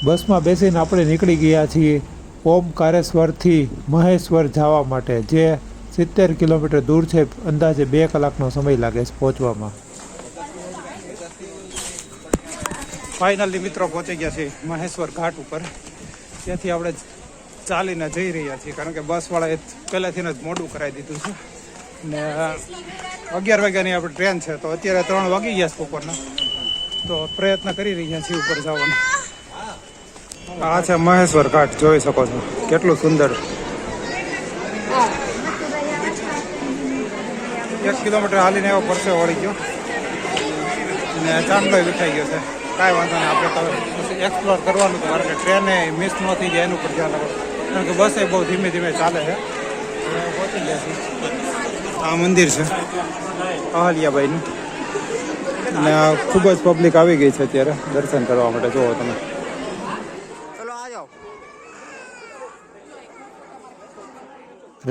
બસમાં બેસીને આપણે નીકળી ગયા છીએ ઓમકારેશ્વરથી મહેશ્વર જવા માટે, જે 70 કિલોમીટર દૂર છે. અંદાજે 2 કલાકનો સમય લાગે છે પહોંચવામાં. ફાઇનલી મિત્રો પહોંચી ગયા છીએ મહેશ્વર ઘાટ ઉપર. ત્યાંથી આપણે ચાલીને જઈ રહ્યા છીએ, કારણ કે બસવાળાએ પહેલાંથી જ મોડું કરાવી દીધું છે ને 11 વાગ્યાની આપણે ટ્રેન છે. તો અત્યારે 3 વાગી ગયા છે બપોરના. તો પ્રયત્ન કરી રહ્યા છીએ ઉપર જવાનો. આ છે મહેશ્વર ઘાટ, જોઈ શકો છો કેટલું સુંદર. 1 કિલોમીટર હાલીને એવો પરસે વળી ગયો ને ચાંદલો વિખાઈ ગયો છે. કાંઈ વાંધો નહીં, આપણે તો એક્સપ્લોર કરવાનું હતું, કારણ કે ટ્રેને મિસ ન થઈ જાય એનું પર ધ્યાન રાખો, કારણ કે બસ એ બહુ ધીમે ધીમે ચાલે છે. પહોંચી ગયા છીએ. આ મંદિર છે અહલ્યાબાઈનું ને ખૂબ જ પબ્લિક આવી ગઈ છે અત્યારે દર્શન કરવા માટે. જુઓ તમે.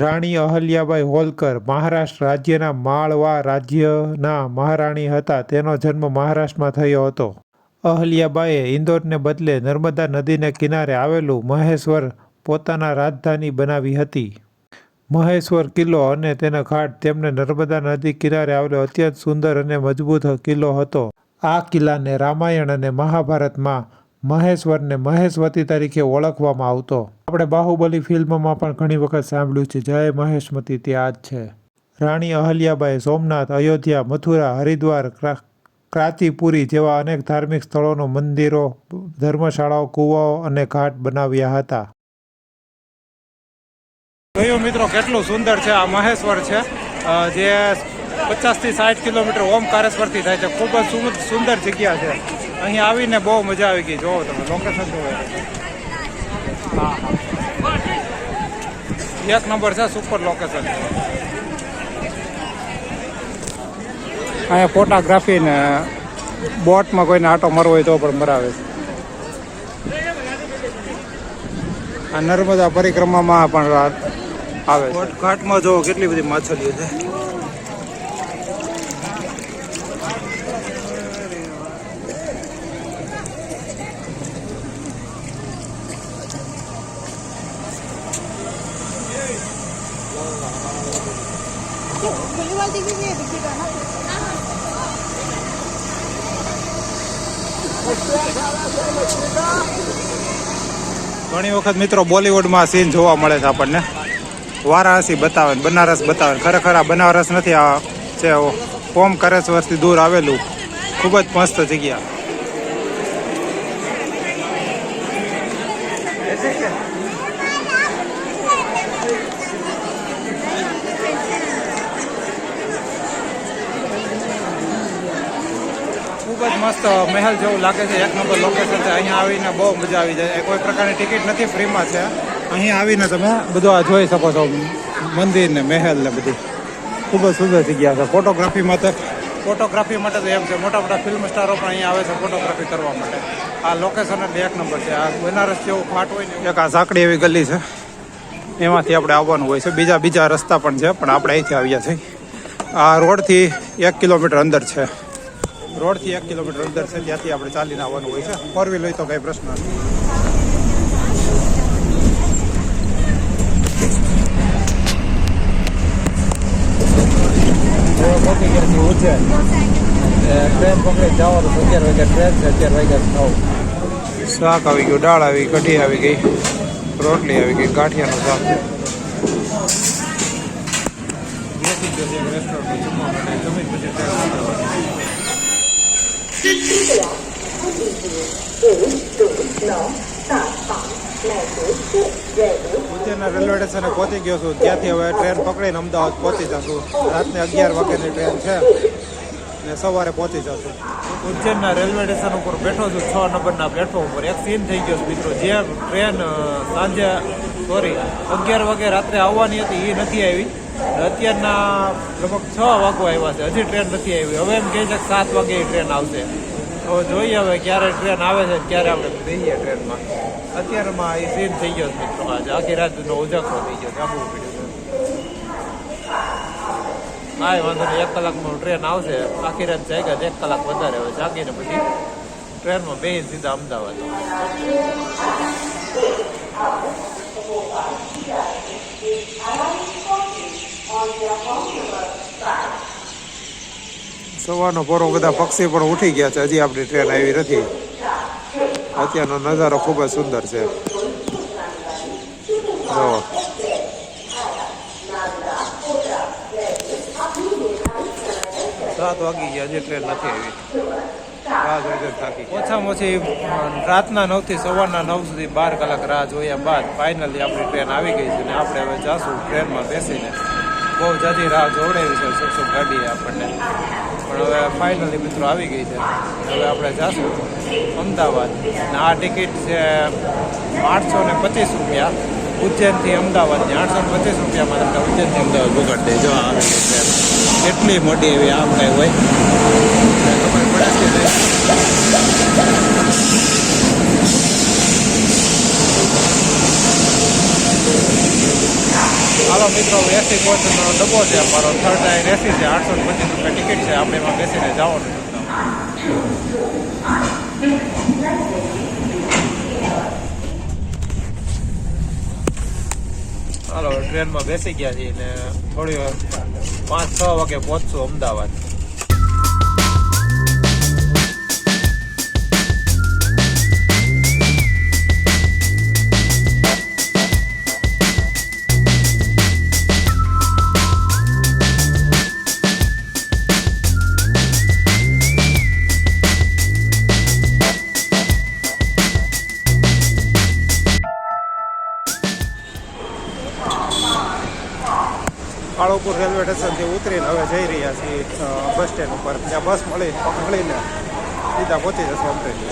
રાણી અહલ્યાબાઈ હોલકર મહારાષ્ટ્ર રાજ્યના માળવા રાજ્યના મહારાણી હતા. તેનો જન્મ મહારાષ્ટ્રમાં થયો હતો. અહલ્યાબાઈએ ઇન્દોરને બદલે નર્મદા નદીને કિનારે આવેલું મહેશ્વર પોતાના રાજધાની બનાવી હતી. મહેશ્વર કિલ્લો અને તેના ઘાટ તેમને નર્મદા નદી કિનારે આવેલો અત્યંત સુંદર અને મજબૂત કિલ્લો હતો. આ કિલ્લાને રામાયણ અને મહાભારતમાં મહેશ્વરને મહેશવતી તરીકે ઓળખવામાં આવતો. આપણે બાહુબલી ફિલ્મમાં પણ ઘણી વખત સાંભળ્યું છે જય મહેશમતી, તે આ જ છે. રાણી અહલ્યાબાઈએ સોમનાથ, અયોધ્યા, મથુરા, હરિદ્વાર, ક્રાંતિપુરી જેવા અનેક ધાર્મિક સ્થળોનો મંદિરો, ધર્મશાળાઓ, કુવાઓ અને ઘાટ બનાવ્યા હતા. જોયું મિત્રો કેટલું સુંદર છે આ મહેશ્વર છે, જે 50 થી 60 કિલોમીટર ઓમકારેશ્વરથી થાય છે. ખૂબ જ સુંદર જગ્યા છે. અહીં આવીને બહુ મજા આવી ગઈ. જોવો તમે લોકેશન જોવો. હા, એક નંબર છે, સુપર લોકેશન. અહીંયા ફોટોગ્રાફી ને બોટમાં કોઈને આટો મરવો હોય તો પણ મરાવે છે. આ નર્મદા પરિક્રમામાં પણ આવે છે. ઘાટમાં જો કેટલી બધી માછલીઓ છે. ઘણી વખત મિત્રો બોલિવૂડમાં સીન જોવા મળે છે આપણને. વારાણસી બતાવે, બનારસ બતાવે. ખરેખર આ બનારસ નથી, આ છે ઓમકારેશ્વરથી દૂર આવેલું ખૂબ જ મસ્ત જગ્યા. ખૂબ જ મસ્ત મહેલ જેવું લાગે છે. એક નંબર લોકેશન છે. અહીંયા આવીને બહુ મજા આવી જાય. કોઈ પ્રકારની ટિકિટ નથી, ફ્રીમાં છે. અહીંયા આવીને તમે બધું આ જોઈ શકો છો, મંદિર ને મહેલ ને બધી. ખૂબ જ સુંદર જગ્યા છે. ફોટોગ્રાફી માટે તો એમ છે, મોટા મોટા ફિલ્મ સ્ટારો પણ અહીંયા આવે છે ફોટોગ્રાફી કરવા માટે. આ લોકેશન જ એક નંબર છે. આ બનારસ જેવું ઘાટ હોય ને, એક આ સાંકડી એવી ગલી છે, એમાંથી આપણે આવવાનું હોય છે. બીજા રસ્તા પણ છે, પણ આપણે અહીંથી આવ્યા છીએ. આ રોડથી 1 કિલોમીટર અંદર છે. રોડથી 1 કિલોમીટર અંદર છે, ત્યાંથી આપણે ચાલીને આવવાનું હોય છે. 4 વ્હીલ હોય તો કંઈ પ્રશ્ન નથી. પહોંચી ગયા છીએ ઉજ્જૈન. ટ્રેન પકડી જવાનું 11 વાગ્યા ટ્રેન છે. 11 વાગ્યા 9. શાક આવી ગયું, દાળ આવી, કઢી આવી ગઈ, રોટલી આવી ગઈ, ગાંઠિયાનું શાક. ઉજ્જૈનના રેલવે સ્ટેશને પહોંચી ગયો છું. ત્યાંથી હવે ટ્રેન પકડીને અમદાવાદ પહોંચી જશું. રાતને 11 વાગ્યાની ટ્રેન છે ને સવારે પહોંચી જશું. ઉજ્જૈનના રેલવે સ્ટેશન ઉપર બેઠો છું, 6 નંબરના પ્લેટફોર્મ ઉપર. એક સીન થઈ ગયો છે મિત્રો. જે ટ્રેન સાંજે 11 વાગે રાત્રે આવવાની હતી એ નથી આવી. અત્યારના લગભગ 6 વાગવા આવ્યા છે, હજી ટ્રેન નથી આવી. હવે એમ કહે છે કે 7 વાગે ટ્રેન આવશે. તો જોઈએ હવે ક્યારે ટ્રેન આવે છે, ક્યારે આપણે બેસીએ ટ્રેનમાં. અત્યારમાં એ સીન થઈ ગયો છે મિત્રો. આજે આખી રાતનો ઉજાગરો થઈ ગયો, જાગવું પડ્યું છે. કાંઈ વાંધો નહીં, 1 કલાકમાં ટ્રેન આવશે. આખી રાત જાગ્યા 1 કલાક વધારે હવે જાગીને પછી ટ્રેનમાં બેસી સીધા અમદાવાદ. સવારનો પોરો બધા પક્ષી પણ ઉઠી ગયા છે. હજી આપણી ટ્રેન આવી નથી. અત્યારનો નજારો ખૂબ જ સુંદર છે. જો 7 વાગી ગયા, હજી ટ્રેન નથી આવી. ઓછામાં ઓછી રાતના 9 થી સવારના 9 સુધી 12 કલાક રાહ જોયા બાદ ફાઇનલી આપણી ટ્રેન આવી ગઈ છે. ને આપણે હવે જાશું ટ્રેનમાં બેસીને. બહુ જાજી રાહ જોવડાવી છે સુખ ગાડીએ આપણને, પણ હવે ફાઇનલી મિત્રો આવી ગઈ છે. હવે આપણે જાશું અમદાવાદ. અને આ ટિકિટ છે 825 રૂપિયા. ઉજ્જૈનથી અમદાવાદની 825 રૂપિયામાં તમને ઉજ્જૈનથી અમદાવાદ પકડી દે. જો આવે છે ટ્રેન કેટલી મોટી એવી આમ કાંઈ હોય ખબર પડે છે. હાલો મિત્રો, એસી કોચનો ડબ્બો છે અમારો. થર્ડ લાઈન એસી છે. 825 રૂપિયા ટિકિટ છે. આપણે એમાં બેસીને જવાનું. હાલો, ટ્રેનમાં બેસી ગયા છીએ ને થોડી વાર 5-6 વાગે પહોંચશું અમદાવાદ. કાળુપુર રેલવે સ્ટેશનથી ઉતરીને હવે જઈ રહ્યા છીએ બસ સ્ટેન્ડ ઉપર. ત્યાં બસ મળીને સીધા પહોંચી જશું અમરેલી.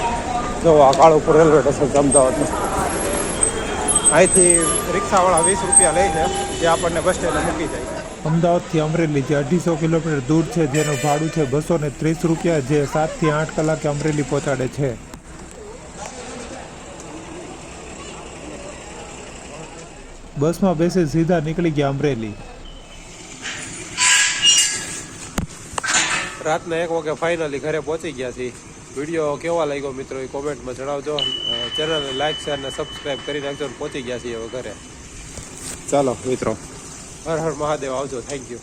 જો આ કાળુપુર રેલવે સ્ટેશન છે અમદાવાદનું. અહીંથી રિક્ષાવાળા 20 રૂપિયા લે છે, જે આપણને બસ સ્ટેન્ડે મૂકી જાય. અમદાવાદથી અમરેલી જે 250 કિલોમીટર દૂર છે, જેનું ભાડું છે 230 રૂપિયા, જે 7 થી 8 કલાકે અમરેલી પહોંચાડે છે. બસમાં બેસી સીધા નીકળી ગયા અમરેલી. રાતના 1 વાગે ફાઇનલી ઘરે પહોંચી ગયા છીએ. વિડીયો કેવા લાગ્યો મિત્રો એ કોમેન્ટમાં જણાવજો. ચેનલને લાઇક શેર અને સબસ્ક્રાઈબ કરી નાખજો. પહોંચી ગયા છીએ હવે ઘરે. ચાલો મિત્રો, હર હર મહાદેવ. આવજો. Thank you.